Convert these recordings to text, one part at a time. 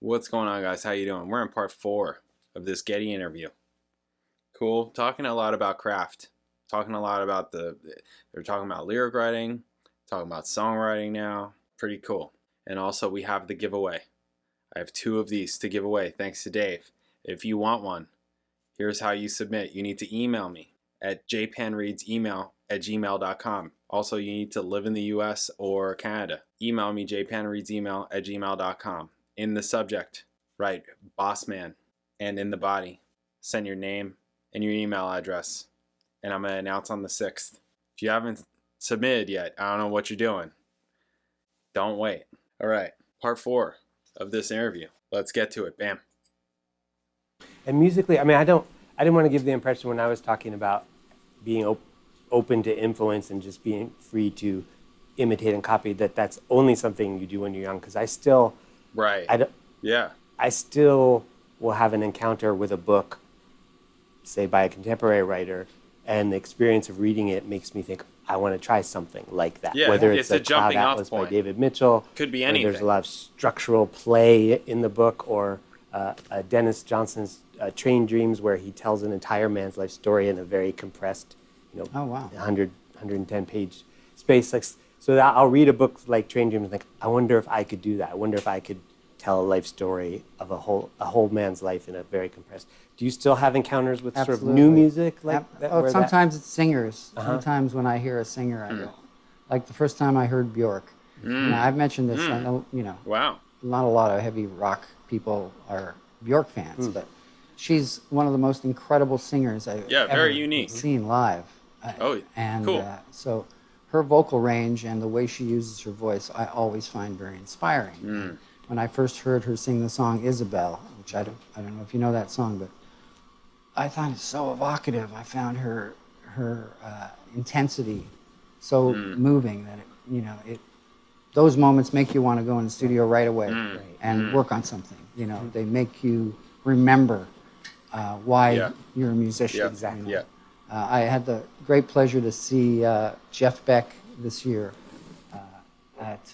What's going on, guys? How you doing? We're in part 4 of this GEDDY interview. Cool. Talking a lot about craft. Talking a lot about they're talking about lyric writing, talking about songwriting now. Pretty cool. And also we have the giveaway. I have 2 of these to give away thanks to Dave. If you want one, here's how you submit. You need to email me at jpanreadsemail@gmail.com. Also, you need to live in the US or Canada. Email me jpanreadsemail@gmail.com. In the subject, write boss man, and in the body, send your name and your email address. And I'm going to announce on the 6th. If you haven't submitted yet, I don't know what you're doing. Don't wait. All right, part 4 of this interview. Let's get to it. Bam. And musically, I mean, I didn't want to give the impression when I was talking about being open to influence and just being free to imitate and copy, that's only something you do when you're young. Because I still... Right. I still will have an encounter with a book, say by a contemporary writer, and the experience of reading it makes me think, I want to try something like that. Yeah, whether it's the a jumping Cloud off Atlas point. by David Mitchell. Could be or anything. There's a lot of structural play in the book, or Dennis Johnson's Train Dreams, where he tells an entire man's life story in a very compressed, 110 page space. So that I'll read a book like Train Dreams and think, I wonder if I could do that. I wonder if I could tell a life story of a whole man's life in a very compressed. Do you still have encounters with Absolutely. sort of new music like that? Sometimes it's singers. Sometimes when I hear a singer, I go. Like the first time I heard Bjork. Now, I've mentioned this. I know, Wow. not a lot of heavy rock people are Bjork fans, but she's one of the most incredible singers I've very unique. seen live. Cool. So her vocal range and the way she uses her voice, I always find very inspiring. When I first heard her sing the song Isabel, which I don't know if you know that song, but I thought it so evocative. I found her intensity so moving that those moments make you want to go in the studio right away and work on something. They make you remember why you're a musician. Exactly. I had the great pleasure to see Jeff Beck this year at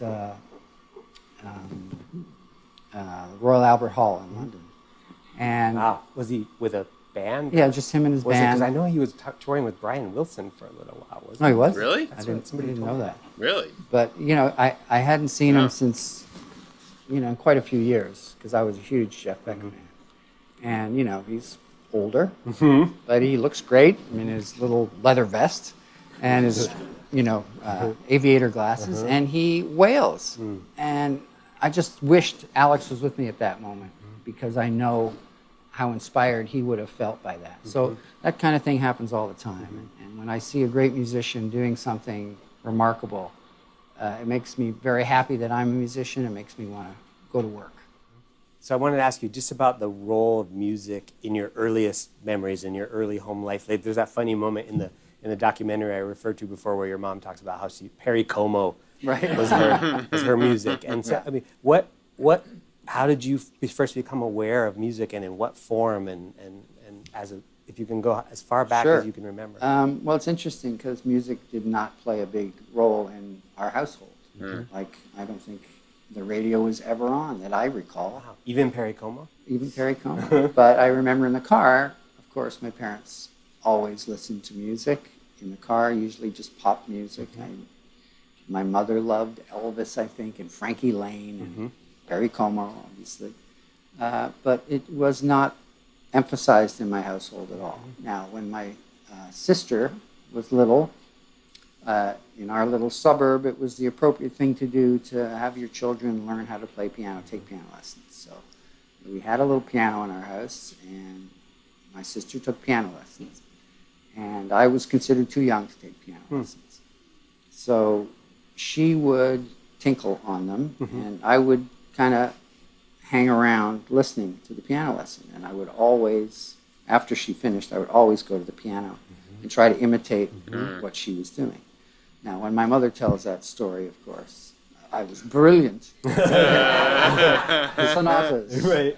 Royal Albert Hall in London. And was he with a band? Yeah, just him and his band. Because I know he was touring with Brian Wilson for a little while. Oh, he was? Really? I didn't know that. Really? But, I hadn't seen him since, quite a few years, because I was a huge Jeff Beck fan. And, he's older, but he looks great. I mean, his little leather vest and his, aviator glasses, and he wails. And I just wished Alex was with me at that moment, because I know how inspired he would have felt by that. So that kind of thing happens all the time. And when I see a great musician doing something remarkable, it makes me very happy that I'm a musician. It makes me want to go to work. So I wanted to ask you just about the role of music in your earliest memories, in your early home life. There's that funny moment in the documentary I referred to before, where your mom talks about how Perry Como was her music. And so, I mean, how did you first become aware of music, and in what form, and if you can go as far back as you can remember? Well, it's interesting because music did not play a big role in our household. Like, I don't think the radio was ever on that I recall. Wow. Even Perry Como? Even Perry Como. But I remember in the car, of course, my parents always listened to music in the car, usually just pop music. My mother loved Elvis, I think, and Frankie Lane, and Perry Como, obviously. But it was not emphasized in my household at all. Now, when my sister was little, in our little suburb, it was the appropriate thing to do to have your children learn how to play piano, take piano lessons. So we had a little piano in our house, and my sister took piano lessons. And I was considered too young to take piano lessons. So she would tinkle on them, and I would kind of hang around listening to the piano lesson. And I would always, after she finished, I would always go to the piano and try to imitate what she was doing. Now, when my mother tells that story, of course, I was brilliant. The sonatas. Right.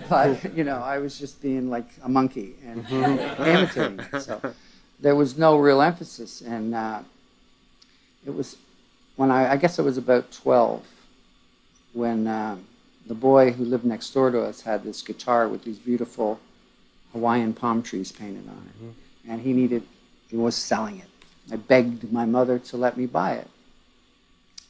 But, I was just being like a monkey and imitating it. So there was no real emphasis. And it was when I guess I was about 12 when the boy who lived next door to us had this guitar with these beautiful Hawaiian palm trees painted on it. And he was selling it. I begged my mother to let me buy it.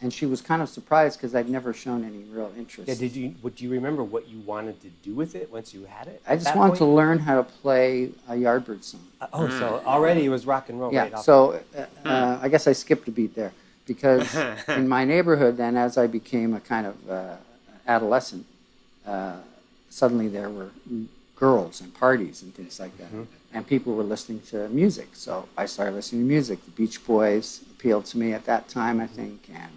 And she was kind of surprised because I'd never shown any real interest. Yeah, do you remember what you wanted to do with it once you had it? I just wanted to learn how to play a Yardbird song. So already it was rock and roll. Yeah, right off. so I guess I skipped a beat there. Because in my neighborhood then, as I became a kind of adolescent, suddenly there were girls and parties and things like that. And people were listening to music. So I started listening to music. The Beach Boys appealed to me at that time, I think. And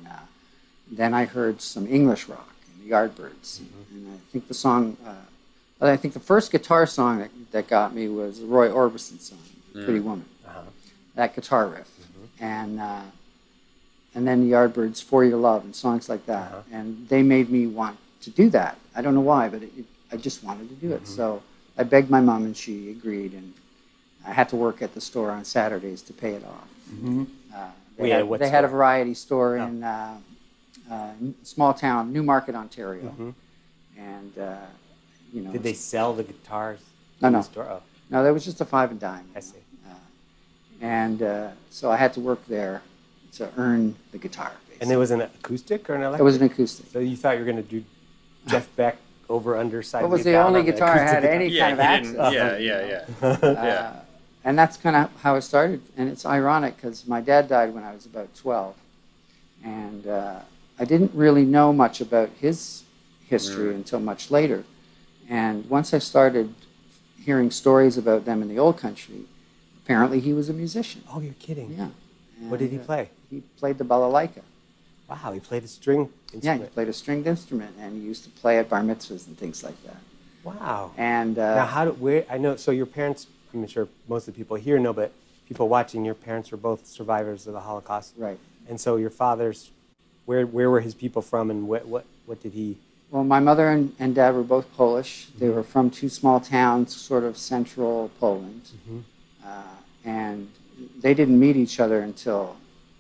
then I heard some English rock and the Yardbirds. And I think the song, I think the first guitar song that got me was Roy Orbison song, Pretty Woman. That guitar riff. And then the Yardbirds, For Your Love, and songs like that. And they made me want to do that. I don't know why, but I just wanted to do it. So I begged my mom, and she agreed. And I had to work at the store on Saturdays to pay it off. They had a variety store in small town, Newmarket, Ontario. And, you know. Did they sell the guitars No, in no. the store? Oh, No, there was just a 5 and dime. I see. So I had to work there to earn the guitar. Basically. And it was an acoustic or an electric? It was an acoustic. So you thought you were going to do Jeff Beck over, under, side. It was the only guitar I had any kind of access. Yeah. And that's kind of how it started. And it's ironic because my dad died when I was about 12. And I didn't really know much about his history until much later. And once I started hearing stories about them in the old country, apparently he was a musician. Oh, you're kidding. Yeah. And what did he play? He played the balalaika. Wow, he played a string instrument. Yeah, he played a stringed instrument, and he used to play at bar mitzvahs and things like that. Wow. And now, I know, so your parents, I'm sure most of the people here know, but people watching, your parents were both survivors of the Holocaust. Right. And so your father's, where were his people from, and what did he? Well, my mother and dad were both Polish. They were from 2 small towns, sort of central Poland. And they didn't meet each other until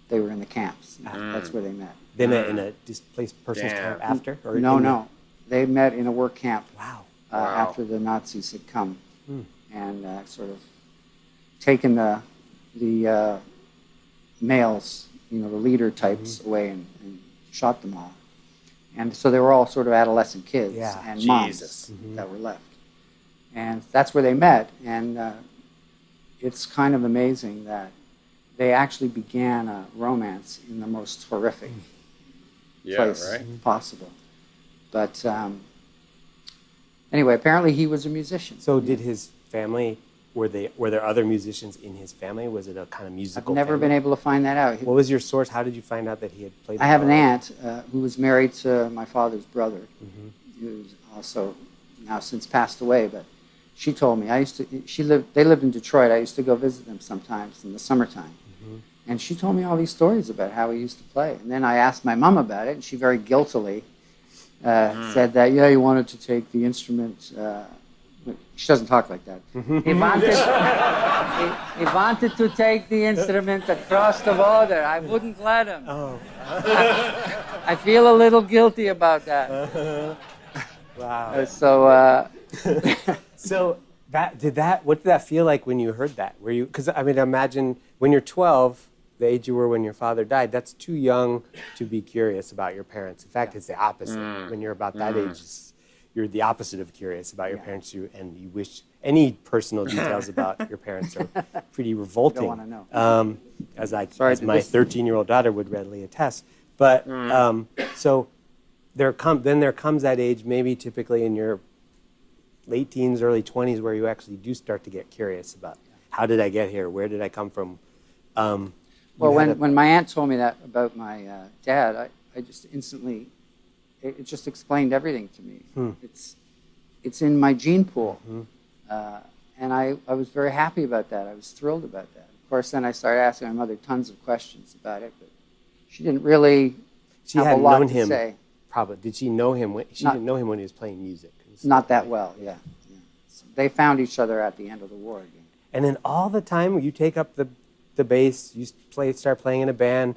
they were in the camps. That's where they met. They met in a displaced persons camp after? Or No. They met in a work camp. Wow. After the Nazis had come and sort of taken the males, you know, the leader types away and shot them all. And so they were all sort of adolescent kids and moms that were left. And that's where they met. And it's kind of amazing that they actually began a romance in the most horrific place possible. But anyway, apparently he was a musician. So did his family, were there other musicians in his family? Was it a kind of musical I've never family? been able to find that out. What was your source? How did you find out that he had played the I have an balalaika? aunt who was married to my father's brother, who's also now since passed away, but she told me, they lived in Detroit. I used to go visit them sometimes in the summertime. And she told me all these stories about how he used to play. And then I asked my mom about it, and she very guiltily said that, he wanted to take the instrument. She doesn't talk like that. He wanted to take the instrument across the border. I wouldn't let him. Oh. I feel a little guilty about that. Wow. So what did that feel like when you heard that? Were you, because I mean, imagine when you're 12, the age you were when your father died, that's too young to be curious about your parents. In fact, it's the opposite. When you're about that age, you're the opposite of curious about your parents, and you wish any personal details about your parents are pretty revolting. Don't want to know. As my 13-year-old daughter would readily attest. But so there comes that age, maybe typically in your late teens, early 20s, where you actually do start to get curious about how did I get here? Where did I come from? Well, when my aunt told me that about my dad, I just instantly, it just explained everything to me. It's in my gene pool. And I was very happy about that. I was thrilled about that. Of course, then I started asking my mother tons of questions about it, but she didn't really have a lot to say. Probably. Did she know him? She didn't know him when he was playing music. Not that well, yeah. So they found each other at the end of the war again. And then all the time you take up the bass, you start playing in a band,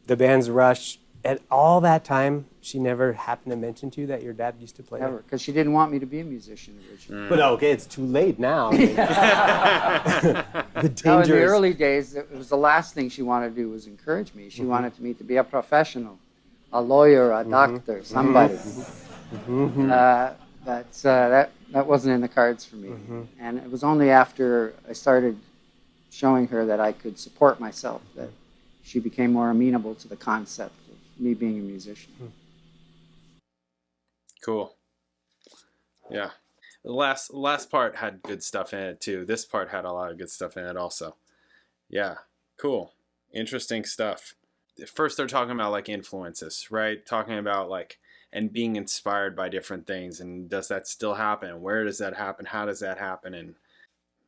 the band's rush, at all that time, she never happened to mention to you that your dad used to play? Never, because she didn't want me to be a musician originally. But okay, it's too late now. I mean, the dangers. No, in the early days, it was the last thing she wanted to do was encourage me. She wanted me to be a professional, a lawyer, a doctor, somebody. But that wasn't in the cards for me. And it was only after I started showing her that I could support myself that she became more amenable to the concept of me being a musician. Cool. Yeah. The last part had good stuff in it too. This part had a lot of good stuff in it also. Yeah. Cool. Interesting stuff. First they're talking about like influences, right? Talking about like, and being inspired by different things. And does that still happen? Where does that happen? How does that happen? And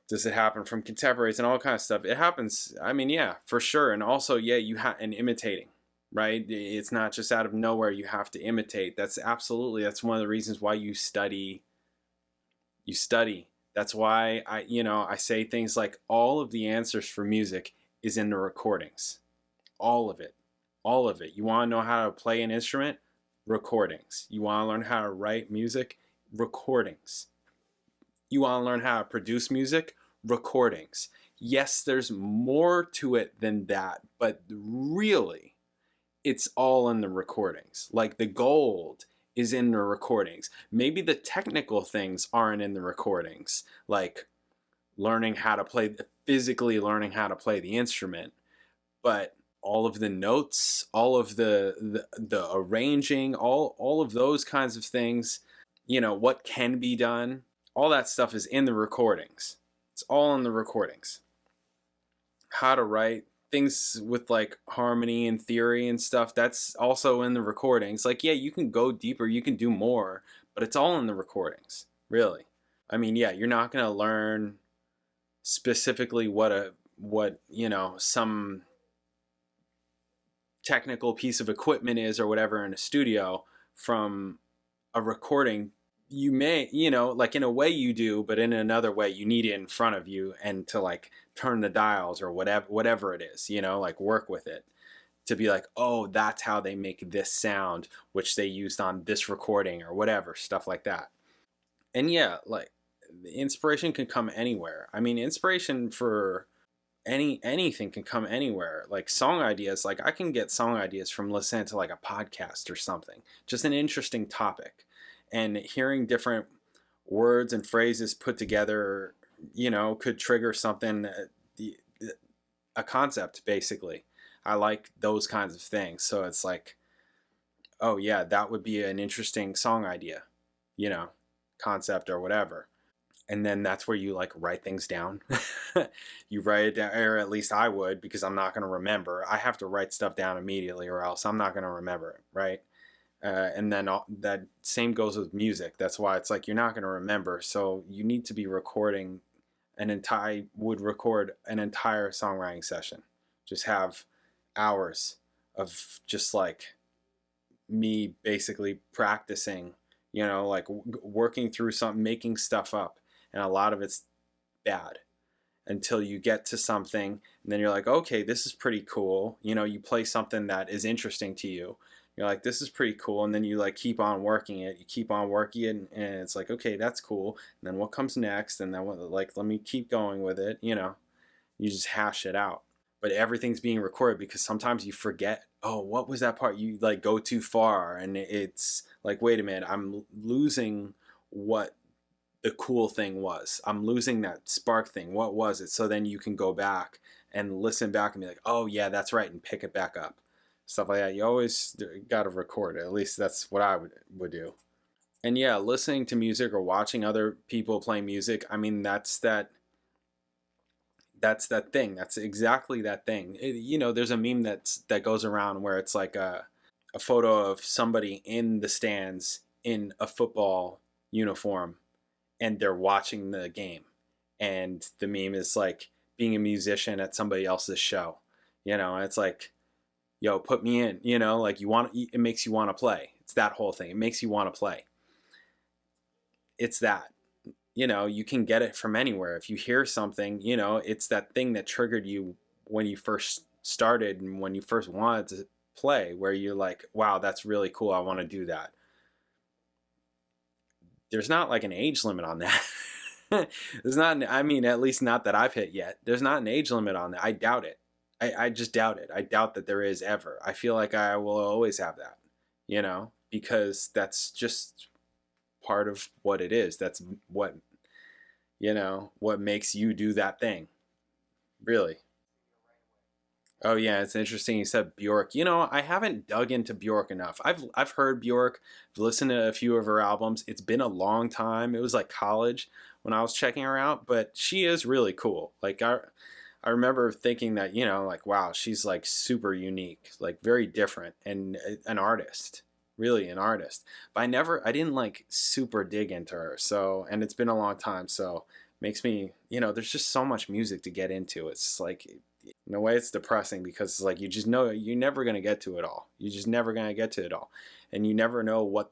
does it happen from contemporaries and all kind of stuff? It happens. I mean, yeah, for sure. And also, yeah, and imitating, right? It's not just out of nowhere. You have to imitate. That's one of the reasons why you study. That's why I say things like all of the answers for music is in the recordings. All of it. You want to know how to play an instrument? Recordings. You want to learn how to write music? Recordings. You want to learn how to produce music? Recordings. Yes, there's more to it than that, but really, it's all in the recordings. Like the gold is in the recordings. Maybe the technical things aren't in the recordings, like physically learning how to play the instrument, but all of the notes, all of the arranging, all of those kinds of things, what can be done, all that stuff is in the recordings. It's all in the recordings. How to write things with like harmony and theory and stuff, that's also in the recordings. Like, yeah, you can go deeper, you can do more, but it's all in the recordings, really. I mean, yeah, you're not going to learn specifically what some technical piece of equipment is or whatever in a studio from a recording. You may, like in a way you do, but in another way you need it in front of you and to like turn the dials or whatever it is, like work with it to be like, oh, that's how they make this sound, which they used on this recording or whatever, stuff like that. And yeah, like the inspiration can come anywhere. I mean, inspiration for anything can come anywhere. Like song ideas, like I can get song ideas from listening to like a podcast or something, just an interesting topic, and hearing different words and phrases put together, could trigger something, a concept basically. I like those kinds of things. So it's like, oh yeah, that would be an interesting song idea, concept or whatever. And then that's where you like write things down. You write it down, or at least I would, because I'm not going to remember. I have to write stuff down immediately or else I'm not going to remember it, right? And then that same goes with music. That's why it's like you're not going to remember. So you need to be recording record an entire songwriting session. Just have hours of just like me basically practicing, like working through something, making stuff up. And a lot of it's bad until you get to something. And then you're like, okay, this is pretty cool. You play something that is interesting to you. You're like, this is pretty cool. And then you like keep on working it. You keep on working it. And it's like, okay, that's cool. And then what comes next? And then let me keep going with it. You just hash it out. But everything's being recorded because sometimes you forget, oh, what was that part? You like go too far. And it's like, wait a minute, I'm losing what the cool thing was. I'm losing that spark thing. What was it? So then you can go back and listen back and be like, oh yeah, that's right. And pick it back up. Stuff like that. You always got to record it. At least that's what I would do. And yeah, listening to music or watching other people play music. I mean, that's that thing. That's exactly that thing. There's a meme that goes around where it's like a photo of somebody in the stands in a football uniform and they're watching the game. And the meme is like being a musician at somebody else's show. And it's like, yo, put me in, like it makes you want to play. It's that whole thing. It makes you want to play. It's that. You can get it from anywhere. If you hear something, it's that thing that triggered you when you first started and when you first wanted play where you're like, wow, that's really cool, I want to do that. There's not like an age limit on that. There's not, I mean, at least not that I've hit yet. There's not an age limit on that. I doubt it. I just doubt it. I doubt that there is ever. I feel like I will always have that, you know, because that's just part of what it is. That's what, you know, what makes you do that thing, really. Oh yeah, it's interesting you said Bjork. You know, I haven't dug into Bjork enough. I've heard Bjork, I've listened to a few of her albums. It's been a long time. It was like college when I was checking her out, but she is really cool. Like I remember thinking that, you know, like wow, she's like super unique, like very different and an artist. Really an artist. But I didn't like super dig into her. So, and it's been a long time, so makes me, you know, there's just so much music to get into. It's like in a way it's depressing because it's like you just know you're never going to get to it all. You're just never going to get to it all. And you never know what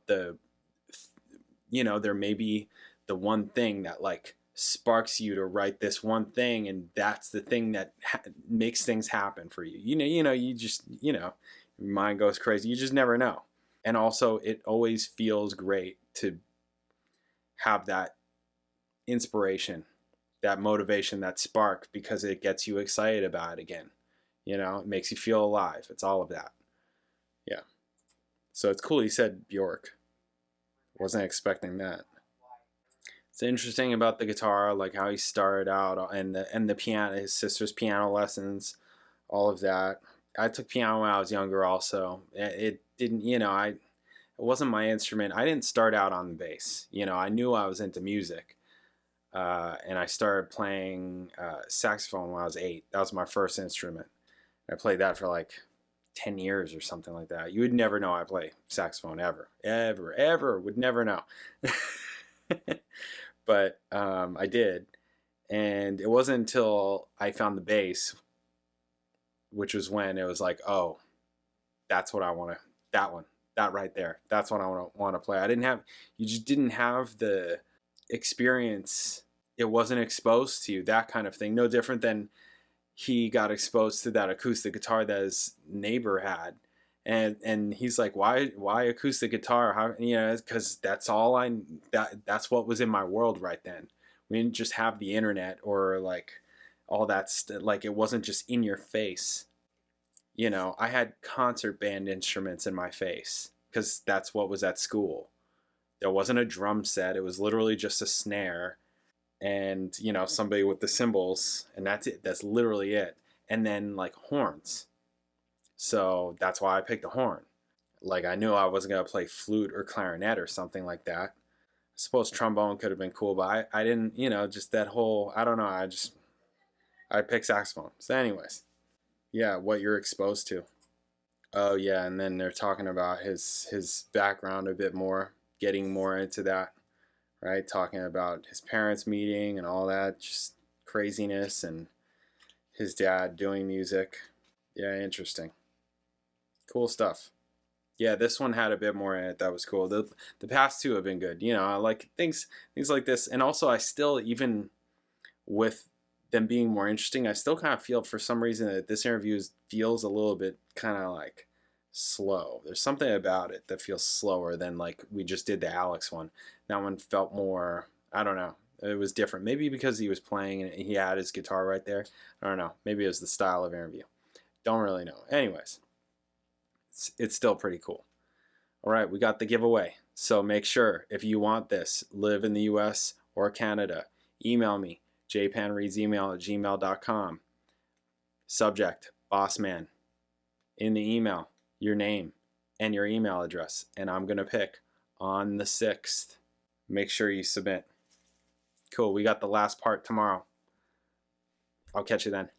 you know, there may be the one thing that like sparks you to write this one thing, and that's the thing that makes things happen for you. You just, you know, your mind goes crazy. You just never know. And also it always feels great to have that inspiration, that motivation, that spark, because it gets you excited about it again. You know, it makes you feel alive. It's all of that. Yeah. So it's cool you said Bjork. Wasn't expecting that. It's interesting about the guitar, like how he started out and the piano, his sister's piano lessons, all of that. I took piano when I was younger also. It didn't, you know, it wasn't my instrument. I didn't start out on the bass. You know, I knew I was into music. And I started playing saxophone when I was 8. That was my first instrument. I played that for like 10 years or something like that. You would never know I play saxophone ever. Ever. Would never know. But I did. And it wasn't until I found the bass, which was when it was like, oh, that's what I want to, that one, that right there. That's what I want to play. You just didn't have the experience. It wasn't exposed to you, that kind of thing. No different than he got exposed to that acoustic guitar that his neighbor had, and he's like, why acoustic guitar? How, you know, because that's that's what was in my world right then. We didn't just have the internet or like all that like it wasn't just in your face. You know, I had concert band instruments in my face because that's what was at school. There wasn't a drum set. It was literally just a snare and, you know, somebody with the cymbals, and that's it. That's literally it. And then like horns. So that's why I picked the horn. Like I knew I wasn't going to play flute or clarinet or something like that. I suppose trombone could have been cool, but I didn't, you know, just that whole, I don't know. I picked saxophone. So anyways, yeah, what you're exposed to. Oh yeah. And then they're talking about his background a bit more, getting more into that, right? Talking about his parents meeting and all that, just craziness, and his dad doing music. Yeah, interesting. Cool stuff. Yeah, this one had a bit more in it that was cool. The past two have been good. You know, I like things like this. And also I still, even with them being more interesting, I still kind of feel for some reason that this interview feels a little bit kind of like slow. There's something about it that feels slower than like we just did the Alex one. That one felt more, I don't know. It was different. Maybe because he was playing and he had his guitar right there. I don't know. Maybe it was the style of interview. Don't really know. Anyways, it's still pretty cool. All right, we got the giveaway. So make sure, if you want this, live in the US or Canada, email me, jpanreadsemail@gmail.com. Subject, bossman. In the email, your name and your email address. And I'm going to pick on the 6th. Make sure you submit. Cool, we got the last part tomorrow. I'll catch you then.